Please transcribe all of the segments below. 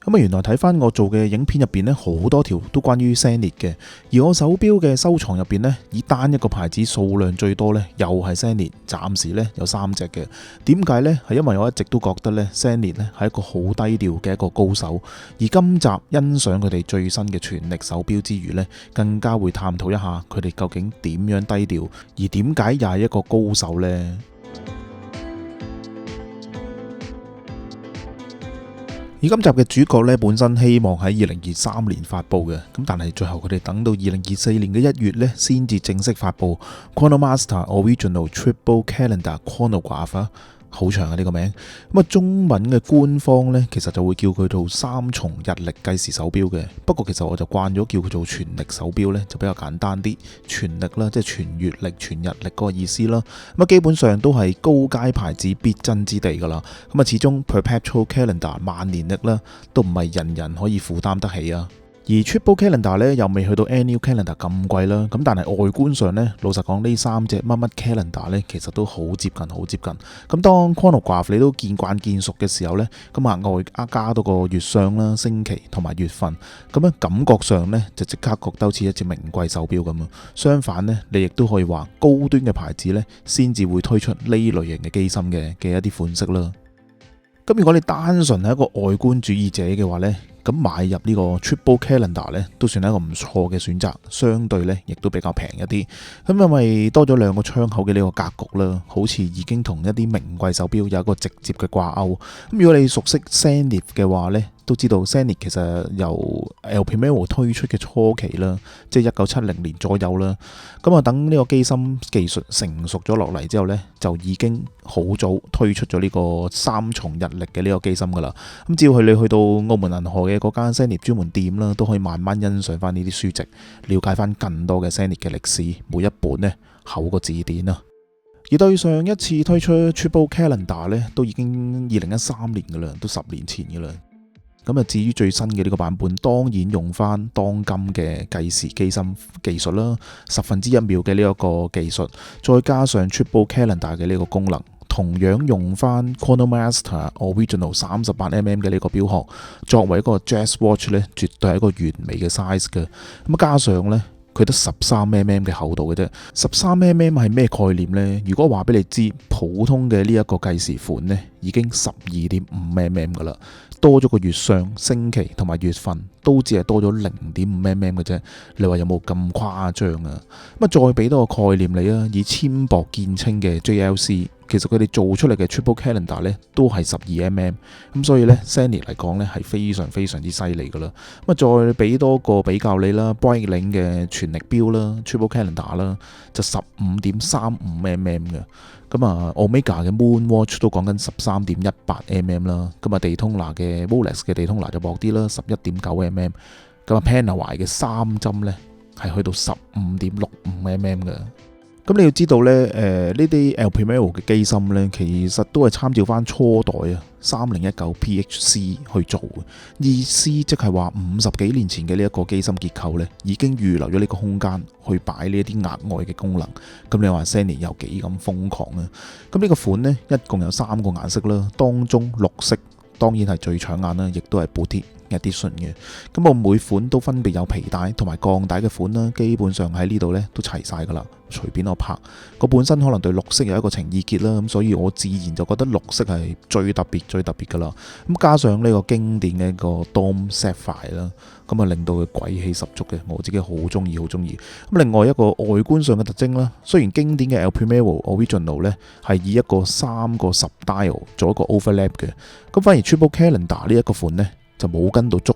咁原來睇翻我做嘅影片入邊呢，好多條都關於 Zenith 嘅。而我手錶嘅收藏入邊呢，以單一個牌子數量最多呢，又係 Zenith，暫時呢有3隻嘅。點解呢？係因為我一直都覺得呢 Zenith 呢係一個好低調嘅一個高手。而今集欣賞佢哋最新嘅全力手錶之餘呢，更加會探討一下佢哋究竟點樣低調，而點解又係一個高手呢？而今集嘅主角呢，本身希望喺2023年發佈嘅，咁但係最後佢哋等到2024年嘅1月呢，先至正式發佈 Chronomaster Original Triple Calendar Chronograph。好長啊呢個名，咁中文嘅官方呢，其實就會叫佢做3重日曆計時手錶嘅。不過其實我就慣咗叫佢做全力手錶呢，就比較簡單啲。全力啦，即係全月曆、全日曆嗰個意思啦。咁基本上都係高階牌子必爭之地噶啦。咁始終 Perpetual Calendar 萬年曆啦，都唔係人人可以負擔得起啊。而 Triple Calendar 咧又未去到 Annual Calendar 咁貴啦，咁但係外觀上呢，老實講呢3隻乜乜 Calendar 呢，其實都好接近，好接近。咁當 Chronograph 你都見慣見熟嘅時候呢，咁額外加多個月相啦、星期同埋月份，咁樣感覺上呢，就即刻覺得好似一隻名貴手錶咁啊。相反呢，你亦都可以話高端嘅牌子呢，先至會推出呢類型嘅機芯嘅一啲款式啦。咁如果你單純係一個外觀主義者嘅話呢，咁買入呢個 Triple Calendar 呢，都算係一個唔錯嘅選擇，相對呢亦都比較平一啲。咁因為多咗2個窗口嘅呢個格局啦，好似已經同一啲名貴手錶有一個直接嘅掛鈎。咁如果你熟悉 Zenith 嘅話呢，都知道 Zenith 其實由 El Primero 推出嘅初期啦，即係1970年左右啦。咁啊，等呢個機芯技術成熟咗落嚟之後呢，就已經好早推出咗呢個3重日曆嘅呢個機芯噶啦。咁只要你去到澳門銀河嘅嗰間 Zenith 專門店啦，都可以慢慢欣賞翻呢啲書籍，了解翻更多嘅 Zenith 嘅歷史。每一本呢，厚過字典啊。而對上一次推出 Triple Calendar 呢，都已經2013年噶啦，都10年前噶啦。咁啊，至於最新嘅呢個版本，當然用翻當今嘅計時機芯技術啦，1/10秒嘅呢一個技術，再加上 Triple Calendar 嘅呢個功能，同樣用翻 Chronomaster Original 38mm 嘅呢個錶殼，作為一個 Jazz Watch 呢，絕對係一個完美嘅 size 嘅。咁加上呢，佢得13mm 嘅厚度嘅啫。13mm 係咩概念呢？如果話俾你知，普通嘅呢一個計時款呢，已經12.5mm 噶啦。多咗個月相、星期同埋月份，都只係多咗0.5mm 嘅啫。你話有冇咁誇張啊？咁啊，再俾多個概念你啊，以纖薄見稱嘅 JLC， 其實佢哋做出嚟嘅 Triple Calendar 呢都係12mm。咁所以呢 Zenith 嚟講呢係非常非常之犀利噶啦。咁啊，再俾多個比較你啦 Breitling 嘅全力錶啦 Triple Calendar 啦，就15.35mm 嘅。咁啊 Omega 嘅 Moon Watch 都講緊13.18mm 啦。咁啊，地通拿嘅 Rolex 嘅地通拿就薄啲啦，11.9mm。咁啊 Panerai 嘅3針呢係去到15.65mm 嘅。咁你要知道呢，呢啲 El Primero 嘅機芯呢，其實都係參照翻初代啊3019 PHC 去做嘅，意思即係話50幾年前嘅呢一個機芯結構呢，已經預留咗呢個空間去擺呢一啲額外嘅功能。咁你話 Zenith 有幾咁瘋狂啊？咁呢個款呢，一共有3個顏色啦，當中綠色當然係最搶眼啦，亦都係Boutique Edition 嘅。咁我每款都分別有皮帶同埋鋼帶嘅款啦，基本上喺呢度呢都齊晒噶啦，隨便我拍。我本身可能對綠色有一個情意結啦，咁所以我自然就覺得綠色係最特別噶啦。咁加上呢個經典嘅一個 Dome Sapphire 啦，咁啊令到佢鬼氣十足嘅，我自己好中意。咁另外一個外觀上嘅特徵啦，雖然經典嘅 El Primero Original 呢係以一個3個 Sub-Dial 做一個 overlap 嘅，咁反而 Triple Calendar 呢一個款呢就冇跟到足。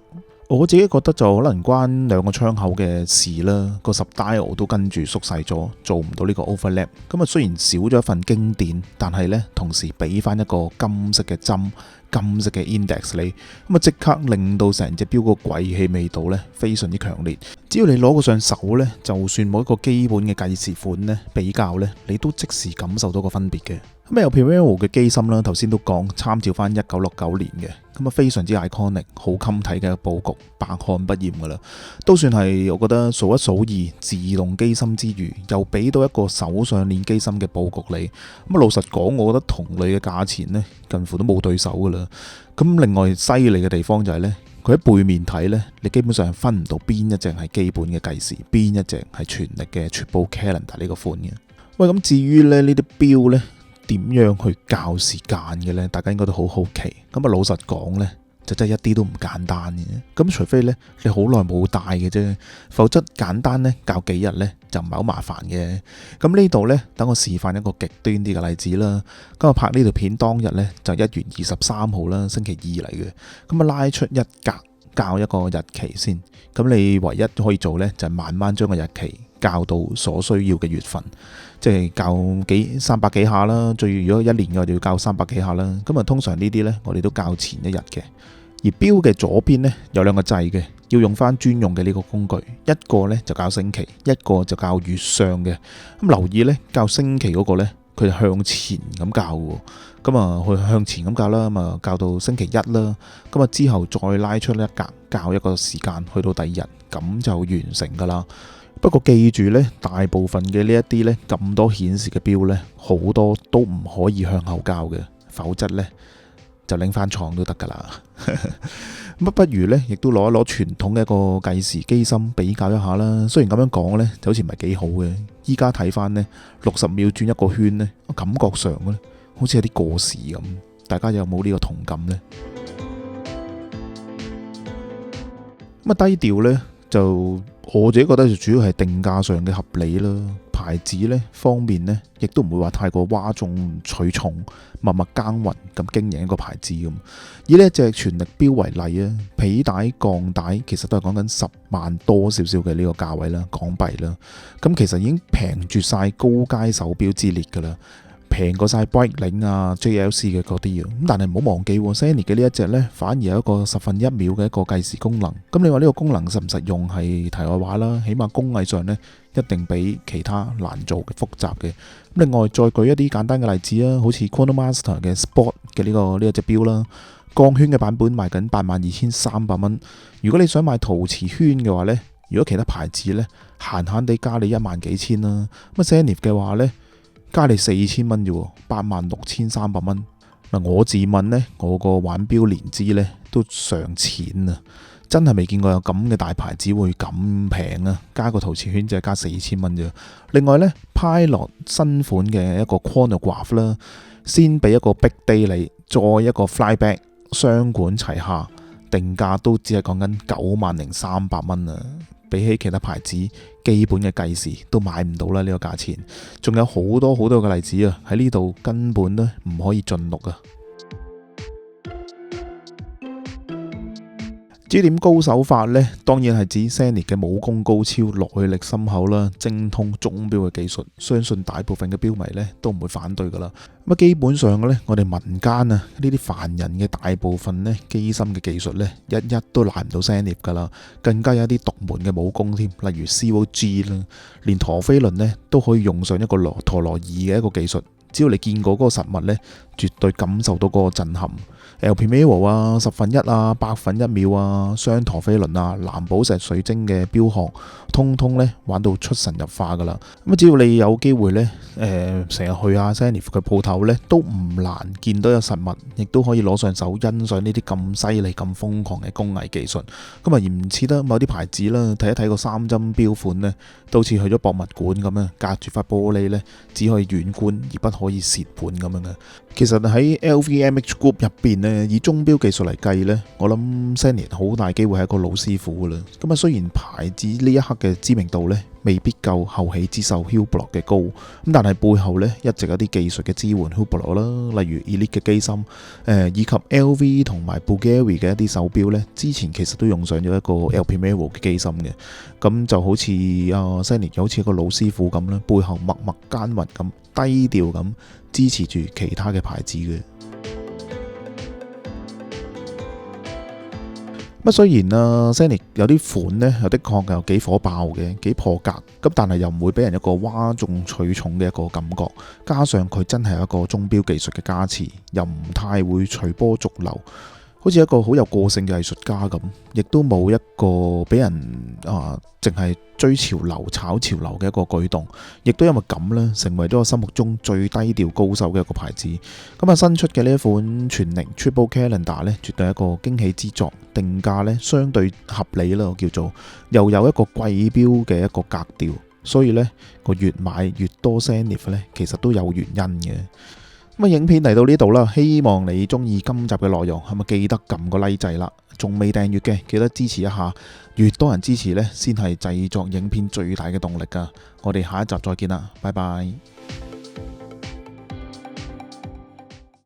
我自己覺得就可能關2個窗口嘅事啦，個 Sub-Dial 都跟住縮細咗，做唔到呢個 overlap。咁啊，雖然少咗一份經典，但係呢同時俾翻一個金色嘅針、金色嘅 index 你，咁啊即刻令到成隻錶個貴氣味道呢非常之強烈。只要你攞個上手呢，就算冇一個基本嘅計時款呢比較呢，你都即時感受到個分別嘅。咁El Primero嘅機芯啦，頭先都講參照翻1969年嘅，咁啊非常之 iconic， 好襟睇嘅佈局，百看不厭噶啦，都算係我覺得數一數二自動機芯之餘，又俾到一個手上鏈機芯嘅佈局你。咁啊老實講，我覺得同類嘅價錢呢，近乎都冇對手噶啦。咁另外犀利嘅地方就係呢，佢喺背面睇呢，你基本上係分唔到邊一隻係基本嘅計時，邊一隻係全力嘅 Triple Calendar 呢個款嘅。喂，咁至於咧呢啲錶呢點樣去校時間嘅呢？大家應該都好好奇。咁啊，老實講呢，就真係一啲都唔簡單嘅。咁除非呢你好耐冇戴嘅啫，否則簡單呢校幾日呢就唔係好麻煩嘅。咁呢度呢，等我示範一個極端啲嘅例子啦。咁我拍呢條片當日呢，就1月23號啦，星期二嚟嘅。咁啊，拉出一格校一個日期先。咁你唯一可以做呢，就係慢慢將個日期校到所需要嘅月份，即係校300幾下啦。如果一年嘅話就要校300幾下啦。咁啊，通常呢啲呢，我哋都校前一日嘅。而錶嘅左邊呢，有兩個掣嘅，要用翻專用嘅呢個工具。一個呢就校星期，一個就校月相嘅。咁留意呢，校星期嗰個呢，佢就向前咁校喎。咁啊，去向前咁校啦，咁啊校到星期一啦。咁啊之後再拉出一格校一個時間，去到第二日，咁就完成噶啦。不過記住呢，大部分嘅呢一啲呢，咁多顯示嘅錶呢，好多都唔可以向後校嘅，否則呢，就拎翻廠都得噶啦。咁不如呢，亦都攞一攞傳統嘅一個計時機芯比較一下啦。雖然咁樣講呢，就好似唔係幾好嘅。依家睇翻呢，60秒轉一個圈呢，感覺上呢，好似有啲過時咁。大家有冇呢個同感呢？咁啊，低調呢，就我自己覺得就主要係定價上嘅合理啦。牌子呢方面呢，亦都唔會話太過嘩眾取寵、默默耕耘咁經營一個牌子咁。以呢一隻全力錶為例啊，皮帶、鋼帶其實都係講緊10萬多少少嘅呢個價位啦，港幣啦。咁其實已經平絕晒高階手錶之列噶啦。平過晒 Breitling 啊、JLC 嘅嗰啲啊，咁但係唔好忘記 Zenith 嘅呢一隻呢，反而有一個10分1秒嘅一個計時功能。咁你話呢個功能實唔實用係題外話啦，起碼工藝上呢，一定比其他難做嘅複雜嘅。咁另外再舉一啲簡單嘅例子啊，好似 Chronomaster 嘅 Sport 嘅呢一隻錶啦，鋼圈嘅版本賣緊82,300蚊。如果你想買陶瓷圈嘅話呢，如果其他牌子呢，閒閒地加你1萬幾千啦。咁 Zenith 嘅話呢，加你4000蚊啫，86,300蚊。嗱，我自問呢，我個玩錶年資呢都上錢啊，真係未見過有咁嘅大牌子會咁平啊！加個陶瓷圈就係加4000蚊啫。另外呢 Pilot 新款嘅一個 Chronograph 啦，先俾一個 Big Day 你，再一個 Flyback， 雙管齊下，定價都只係講緊90,300蚊啊！比起其他牌子基本嘅計時都買唔到啦，呢個價錢。仲有好多好多嘅例子啊，喺呢度根本都唔可以盡錄啊。至於點高手法呢？當然係指 Zenith 嘅武功高超、耐力深厚啦，精通鐘錶嘅技術，相信大部分嘅錶迷呢都唔會反對噶啦。咁基本上呢，我哋民間啊呢啲凡人嘅大部分呢機芯嘅技術呢，一都難唔到 Zenith 噶啦，更加有一啲獨門嘅武功添，例如 COG 啦，連陀飛輪呢都可以用上一個陀螺儀嘅一個技術。只要你見過嗰個實物呢，絕對感受到嗰個震撼。El Primero 啊、10分1啊、8分1秒啊、雙陀飛輪啊、藍寶石水晶嘅錶殼，通通呢玩到出神入化噶啦。咁只要你有機會呢，成日去阿 Zenith 嘅鋪頭呢，都唔難見到有實物，亦都可以攞上手欣賞呢啲咁犀利、咁瘋狂嘅工藝技術。咁啊，而唔似得某啲牌子啦，睇一睇個3針錶款呢，都好似去咗博物館咁樣，隔住塊玻璃呢，只可以遠觀而不可以蝕本咁樣嘅。其實喺 LVMH Group 入邊呢，以鐘錶技術嚟計呢，我諗 Zenith 好大機會係一個老師傅噶啦。咁啊，雖然牌子呢一刻嘅知名度呢，未必夠後起之秀 Hublot 嘅高，咁但係背後呢，一直有啲技術嘅支援 Hublot 啦，例如 Elite 嘅機芯，以及 LV 同埋 Bulgari 嘅一啲手錶呢，之前其實都用上咗一個 El Primero 嘅機芯嘅。咁就好似Zenith 好似一個老師傅咁啦，背後默默耕耘咁，低調咁支持住其他嘅牌子嘅。咁雖然Zenith 有啲款呢，有的確有幾火爆嘅，幾破格，咁但係又唔會俾人一個嘩眾取寵嘅一個感覺。加上佢真係有一個鐘錶技術嘅加持，又唔太會隨波逐流，好似一個好有個性嘅藝術家咁，亦都冇一個俾人淨係追潮流、炒潮流嘅一個舉動，亦都因為咁呢，成為咗我心目中最低調高手嘅一個牌子。咁啊，新出嘅呢一款全寧 Triple Calendar 呢，絕對係一個驚喜之作，定價呢相對合理啦，我叫做又有一個貴標嘅一個格調，所以呢個越買越多 Zenith 呢，其實都有原因嘅。咁啊，影片嚟到呢度啦，希望你中意今集嘅內容，係咪記得撳個 like 掣啦？仲未訂閱嘅，記得支持一下，越多人支持呢，先係製作影片最大嘅動力噶。我哋下一集再見啦，拜拜。